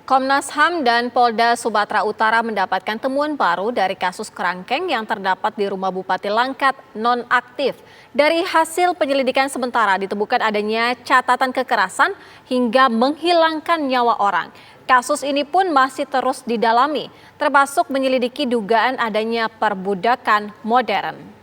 Komnas HAM dan Polda Sumatera Utara mendapatkan temuan baru dari kasus kerangkeng yang terdapat di rumah Bupati Langkat nonaktif. Dari hasil penyelidikan sementara ditemukan adanya catatan kekerasan hingga menghilangkan nyawa orang. Kasus ini pun masih terus didalami, termasuk menyelidiki dugaan adanya perbudakan modern.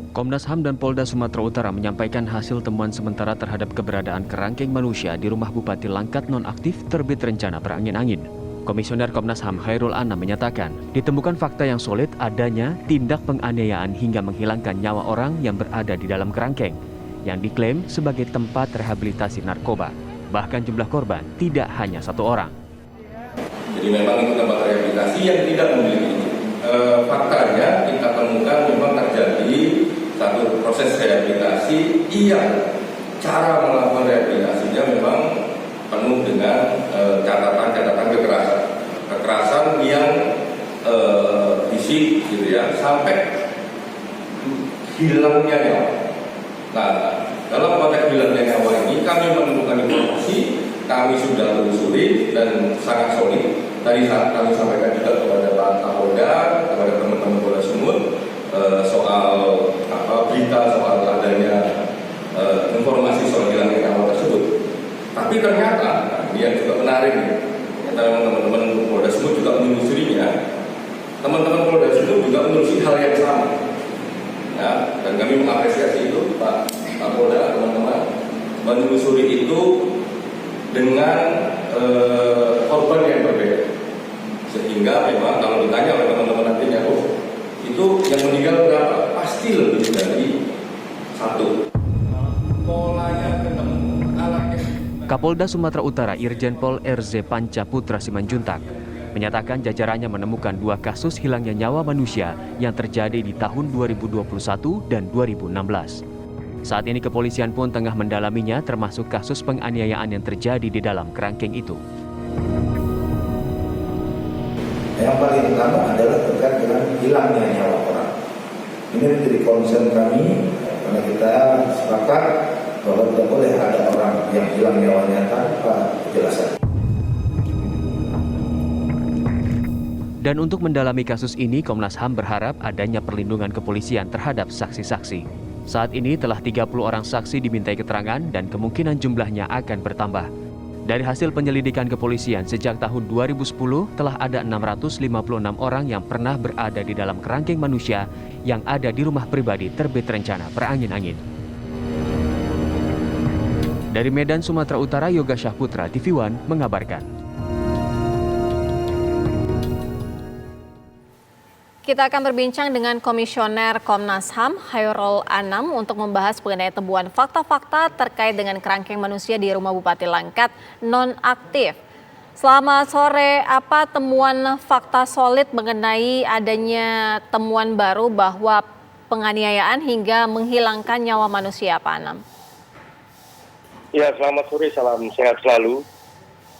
Komnas HAM dan Polda Sumatera Utara menyampaikan hasil temuan sementara terhadap keberadaan kerangkeng manusia di rumah Bupati Langkat nonaktif terbit rencana berangin-angin. Komisioner Komnas HAM Khairul Anam menyatakan, ditemukan fakta yang solid adanya tindak penganiayaan hingga menghilangkan nyawa orang yang berada di dalam kerangkeng, yang diklaim sebagai tempat rehabilitasi narkoba. Bahkan jumlah korban tidak hanya satu orang. Jadi memang itu tempat rehabilitasi yang tidak memiliki. Faktanya kita temukan memang terjadi satu proses rehabilitasi yang cara melakukan rehabilitasinya memang penuh dengan catatan-catatan kekerasan yang fisik gitu ya, sampai hilangnya nyawa. Nah, dalam konteks hilangnya nyawa ini kami menemukan informasi, kami sudah telusuri dan sangat solid. Tadi kami sampaikan juga kepada Pak Kapolda, kepada teman-teman Polda Sumut soal berita soal adanya informasi soal hilangnya nyawa tersebut. Tapi ternyata ini yang juga menarik, ternyata teman-teman Polda Sumut juga menelusurinya. Teman-teman Polda Sumut juga menelusuri hal yang sama. Ya, dan kami mengapresiasi itu, Pak Kapolda, teman-teman menelusuri itu dengan korban yang berbeda, sehingga memang kalau ditanya oleh teman-teman nantinya, itu yang meninggal berapa? Pasti lebih dari satu. Polanya ketemu alatnya. Kapolda Sumatera Utara Irjen Pol RZ Panca Putra Simanjuntak menyatakan jajarannya menemukan 2 kasus hilangnya nyawa manusia yang terjadi di tahun 2021 dan 2016. Saat ini kepolisian pun tengah mendalaminya, termasuk kasus penganiayaan yang terjadi di dalam kerangkeng itu. Yang paling utama adalah terkait dengan hilangnya nyawa orang. Ini menjadi concern kami karena kita sepakat bahwa tidak boleh ada orang yang hilang nyawanya tanpa kejelasan. Dan untuk mendalami kasus ini, Komnas HAM berharap adanya perlindungan kepolisian terhadap saksi-saksi. Saat ini telah 30 orang saksi dimintai keterangan dan kemungkinan jumlahnya akan bertambah. Dari hasil penyelidikan kepolisian sejak tahun 2010 telah ada 656 orang yang pernah berada di dalam kerangkeng manusia yang ada di rumah pribadi terbit rencana berangin-angin. Dari Medan, Sumatera Utara, Yoga Syahputra, TV One mengabarkan. Kita akan berbincang dengan Komisioner Komnas HAM Khairul Anam untuk membahas mengenai temuan fakta-fakta terkait dengan kerangkeng manusia di rumah Bupati Langkat nonaktif. Selamat sore, apa temuan fakta solid mengenai adanya temuan baru bahwa penganiayaan hingga menghilangkan nyawa manusia, Pak Anam? Ya, selamat sore, salam sehat selalu.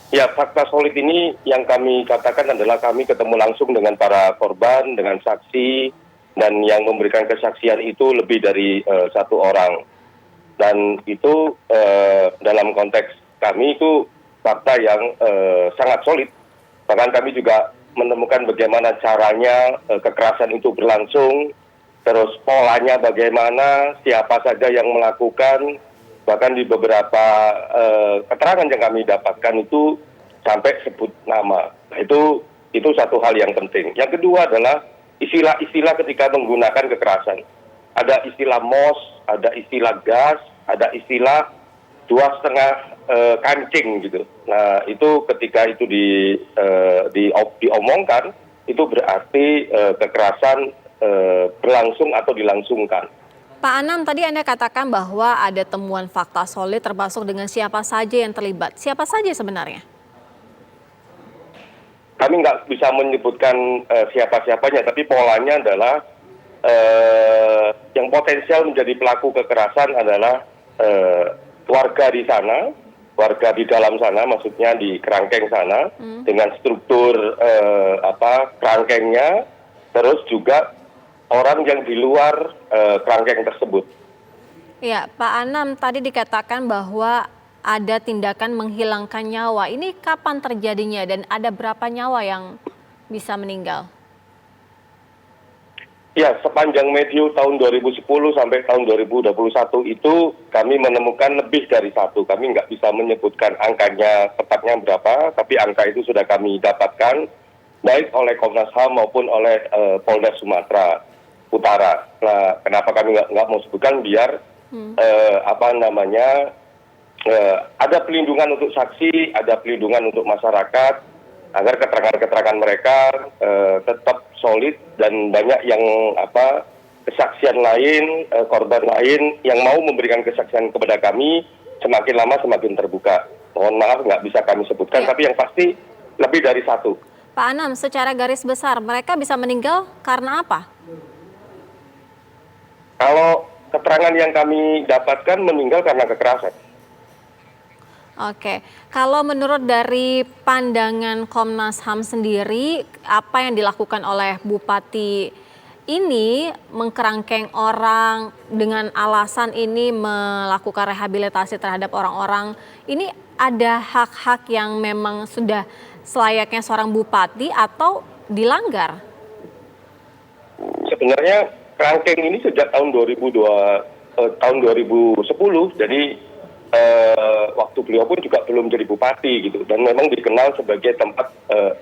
Ya, fakta solid ini yang kami katakan adalah kami ketemu langsung dengan para korban, dengan saksi, dan yang memberikan kesaksian itu lebih dari 1 orang. Dan itu dalam konteks kami itu fakta yang sangat solid. Bahkan kami juga menemukan bagaimana caranya kekerasan itu berlangsung, terus polanya bagaimana, siapa saja yang melakukan. Bahkan di beberapa keterangan yang kami dapatkan itu sampai sebut nama. Nah, itu satu hal yang penting. Yang kedua adalah istilah-istilah ketika menggunakan kekerasan. Ada istilah MOS, ada istilah gas, ada istilah 2,5 kancing gitu. Nah, itu ketika itu diomongkan, itu berarti kekerasan berlangsung atau dilangsungkan. Pak Anam, tadi Anda katakan bahwa ada temuan fakta solid termasuk dengan siapa saja yang terlibat. Siapa saja sebenarnya? Kami nggak bisa menyebutkan siapa-siapanya, tapi polanya adalah yang potensial menjadi pelaku kekerasan adalah warga di sana, warga di dalam sana, maksudnya di kerangkeng sana, dengan struktur kerangkengnya, terus juga orang yang di luar kerangkeng tersebut. Ya, Pak Anam tadi dikatakan bahwa ada tindakan menghilangkan nyawa. Ini kapan terjadinya dan ada berapa nyawa yang bisa meninggal? Ya, sepanjang medio tahun 2010 sampai tahun 2021 itu kami menemukan lebih dari satu. Kami nggak bisa menyebutkan angkanya tepatnya berapa, tapi angka itu sudah kami dapatkan baik oleh Komnas HAM maupun oleh Polda Sumatera Utara. Nah, kenapa kami nggak mau sebutkan biar ada pelindungan untuk saksi, ada pelindungan untuk masyarakat agar keterangan-keterangan mereka tetap solid dan banyak yang kesaksian lain, korban lain yang mau memberikan kesaksian kepada kami semakin lama semakin terbuka. Mohon maaf nggak bisa kami sebutkan, tapi yang pasti lebih dari satu. Pak Anam, secara garis besar mereka bisa meninggal karena apa? Kalau keterangan yang kami dapatkan meninggal karena kekerasan. Oke, kalau menurut dari pandangan Komnas HAM sendiri, apa yang dilakukan oleh Bupati ini mengkerangkeng orang dengan alasan ini melakukan rehabilitasi terhadap orang-orang, ini ada hak-hak yang memang sudah selayaknya seorang bupati atau dilanggar? Sebenarnya kerangkeng ini sejak tahun 2010, jadi waktu beliau pun juga belum jadi bupati gitu, dan memang dikenal sebagai tempat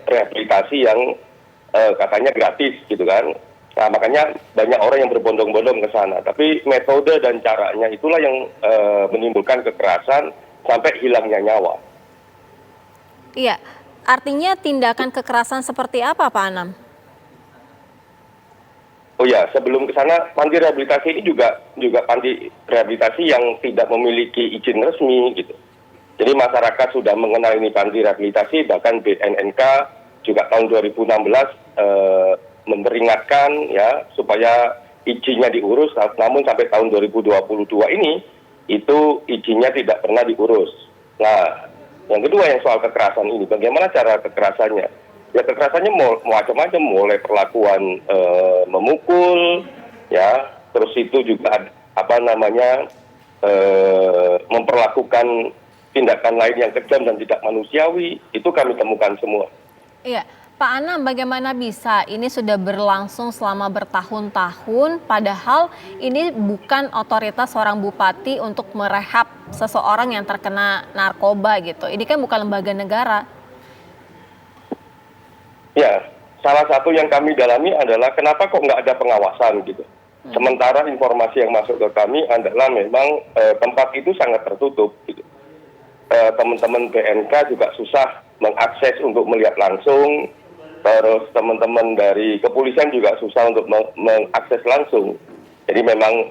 rehabilitasi yang katanya gratis gitu kan. Nah, makanya banyak orang yang berbondong-bondong ke sana. Tapi metode dan caranya itulah yang menimbulkan kekerasan sampai hilangnya nyawa. Iya, artinya tindakan kekerasan seperti apa, Pak Anam? Oh ya, sebelum ke sana, panti rehabilitasi ini juga panti rehabilitasi yang tidak memiliki izin resmi gitu. Jadi masyarakat sudah mengenal ini panti rehabilitasi, bahkan BNNK juga tahun 2016 memperingatkan ya supaya izinnya diurus, namun sampai tahun 2022 ini itu izinnya tidak pernah diurus. Nah, yang kedua yang soal kekerasan ini, bagaimana cara kekerasannya? Ya kekerasannya macam-macam, mulai perlakuan memukul, ya, terus itu juga memperlakukan tindakan lain yang kejam dan tidak manusiawi, itu kami temukan semua. Iya, Pak Anam, bagaimana bisa ini sudah berlangsung selama bertahun-tahun, padahal ini bukan otoritas seorang bupati untuk merehab seseorang yang terkena narkoba gitu. Ini kan bukan lembaga negara. Ya, salah satu yang kami dalami adalah kenapa kok nggak ada pengawasan gitu. Sementara informasi yang masuk ke kami adalah memang tempat itu sangat tertutup gitu. Teman-teman BNK juga susah mengakses untuk melihat langsung. Terus teman-teman dari kepolisian juga susah untuk mengakses langsung. Jadi memang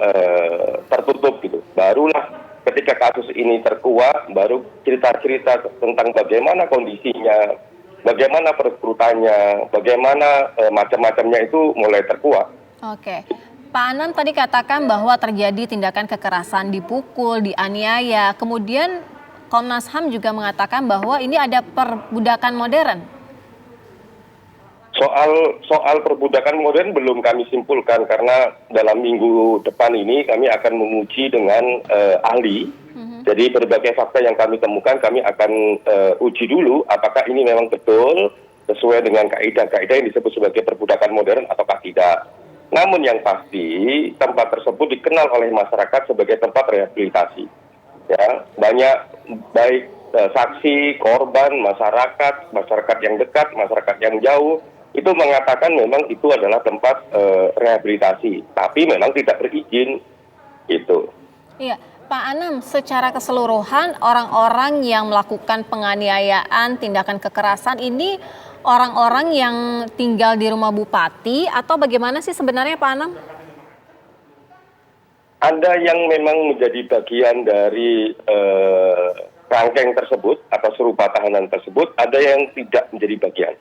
tertutup gitu. Barulah ketika kasus ini terkuak, baru cerita-cerita tentang bagaimana kondisinya, bagaimana perekrutannya, bagaimana macam-macamnya itu mulai terkuak. Oke, Pak Anam tadi katakan bahwa terjadi tindakan kekerasan, dipukul, dianiaya. Kemudian Komnas HAM juga mengatakan bahwa ini ada perbudakan modern. Soal perbudakan modern belum kami simpulkan karena dalam minggu depan ini kami akan menguji dengan ahli. Jadi berbagai fakta yang kami temukan kami akan uji dulu apakah ini memang betul sesuai dengan kaidah-kaidah yang disebut sebagai perbudakan modern ataukah tidak. Namun yang pasti tempat tersebut dikenal oleh masyarakat sebagai tempat rehabilitasi. Ya, banyak baik saksi, korban, masyarakat yang dekat, masyarakat yang jauh itu mengatakan memang itu adalah tempat rehabilitasi, tapi memang tidak berizin gitu. Iya, Pak Anam, secara keseluruhan orang-orang yang melakukan penganiayaan, tindakan kekerasan ini orang-orang yang tinggal di rumah bupati atau bagaimana sih sebenarnya, Pak Anam? Ada yang memang menjadi bagian dari rangkeng tersebut atau serupa tahanan tersebut, ada yang tidak menjadi bagian.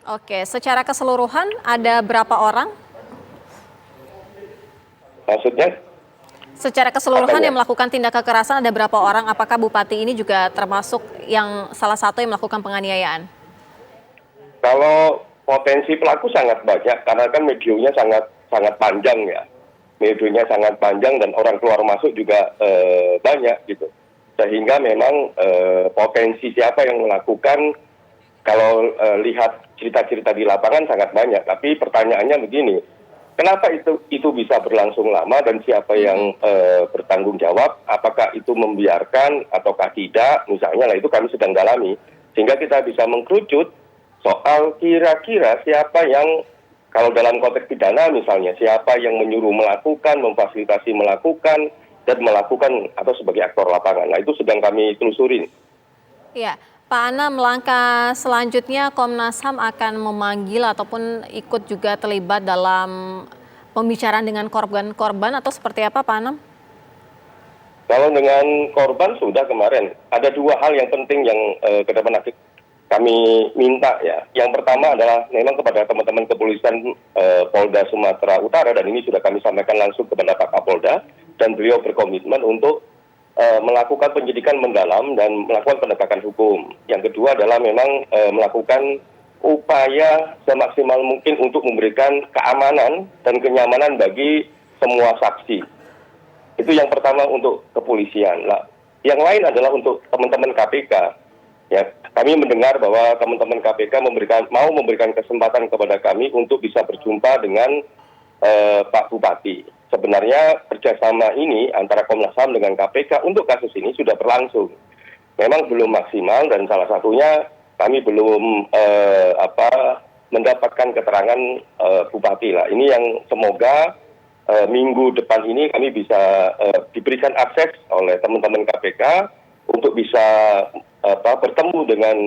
Oke, secara keseluruhan ada berapa orang? Maksudnya? Secara keseluruhan yang melakukan tindak kekerasan ada berapa orang? Apakah bupati ini juga termasuk yang salah satu yang melakukan penganiayaan? Kalau potensi pelaku sangat banyak karena kan mediumnya sangat panjang ya. periodenya sangat panjang dan orang keluar masuk juga banyak gitu. Sehingga memang potensi siapa yang melakukan, kalau lihat cerita-cerita di lapangan sangat banyak. Tapi pertanyaannya begini, kenapa itu bisa berlangsung lama dan siapa yang bertanggung jawab? Apakah itu membiarkan ataukah tidak? Misalnya lah, itu kami sedang dalami. Sehingga kita bisa mengkerucut soal kira-kira siapa yang, kalau dalam konteks pidana misalnya, siapa yang menyuruh melakukan, memfasilitasi melakukan, dan melakukan atau sebagai aktor lapangan. Nah, itu sedang kami telusurin. Ya, Pak Anam, langkah selanjutnya Komnas HAM akan memanggil ataupun ikut juga terlibat dalam pembicaraan dengan korban-korban atau seperti apa, Pak Anam? Kalau dengan korban sudah kemarin, ada dua hal yang penting yang ke depan kami minta ya. Yang pertama adalah memang kepada teman-teman kepolisian Polda Sumatera Utara, dan ini sudah kami sampaikan langsung kepada Pak Kapolda, dan beliau berkomitmen untuk melakukan penyidikan mendalam dan melakukan penegakan hukum. Yang kedua adalah memang melakukan upaya semaksimal mungkin untuk memberikan keamanan dan kenyamanan bagi semua saksi. Itu yang pertama untuk kepolisian. Nah, yang lain adalah untuk teman-teman KPK. Ya, kami mendengar bahwa teman-teman KPK mau memberikan kesempatan kepada kami untuk bisa berjumpa dengan Pak Bupati. Sebenarnya kerjasama ini antara Komnas HAM dengan KPK untuk kasus ini sudah berlangsung. Memang belum maksimal, dan salah satunya kami belum mendapatkan keterangan Bupati lah. Ini yang semoga minggu depan ini kami bisa diberikan akses oleh teman-teman KPK untuk bisa bertemu dengan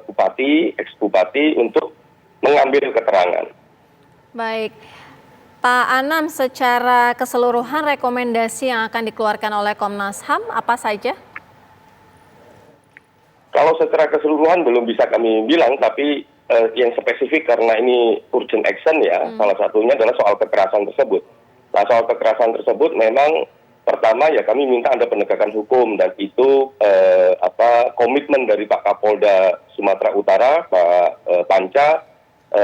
Bupati, ex-Bupati untuk mengambil keterangan. Baik, Pak Anam, secara keseluruhan rekomendasi yang akan dikeluarkan oleh Komnas HAM apa saja? Kalau secara keseluruhan belum bisa kami bilang, tapi yang spesifik karena ini urgent action ya, salah satunya adalah soal kekerasan tersebut. Nah, soal kekerasan tersebut memang pertama ya kami minta ada penegakan hukum, dan itu komitmen dari Pak Kapolda Sumatera Utara, Pak Panca,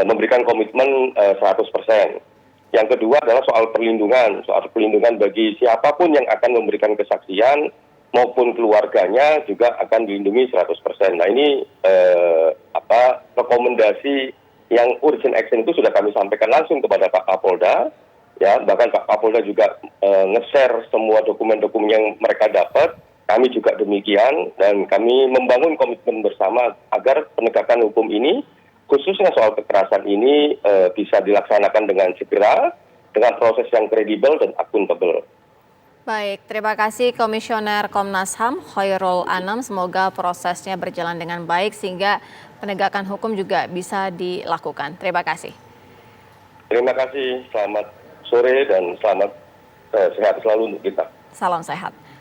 memberikan komitmen 100%. Yang kedua adalah soal perlindungan bagi siapapun yang akan memberikan kesaksian maupun keluarganya juga akan dilindungi 100%. Nah, ini rekomendasi yang urgent action itu sudah kami sampaikan langsung kepada Pak Kapolda. Ya, bahkan Pak Kapolda juga nge-share semua dokumen-dokumen yang mereka dapat. Kami juga demikian, dan kami membangun komitmen bersama agar penegakan hukum ini, khususnya soal kekerasan ini, bisa dilaksanakan dengan segera, dengan proses yang kredibel dan akuntabel. Baik, terima kasih Komisioner Komnas HAM Khairul Anam. Semoga prosesnya berjalan dengan baik sehingga penegakan hukum juga bisa dilakukan. Terima kasih. Terima kasih, selamat sore dan selamat sehat selalu untuk kita. Salam sehat.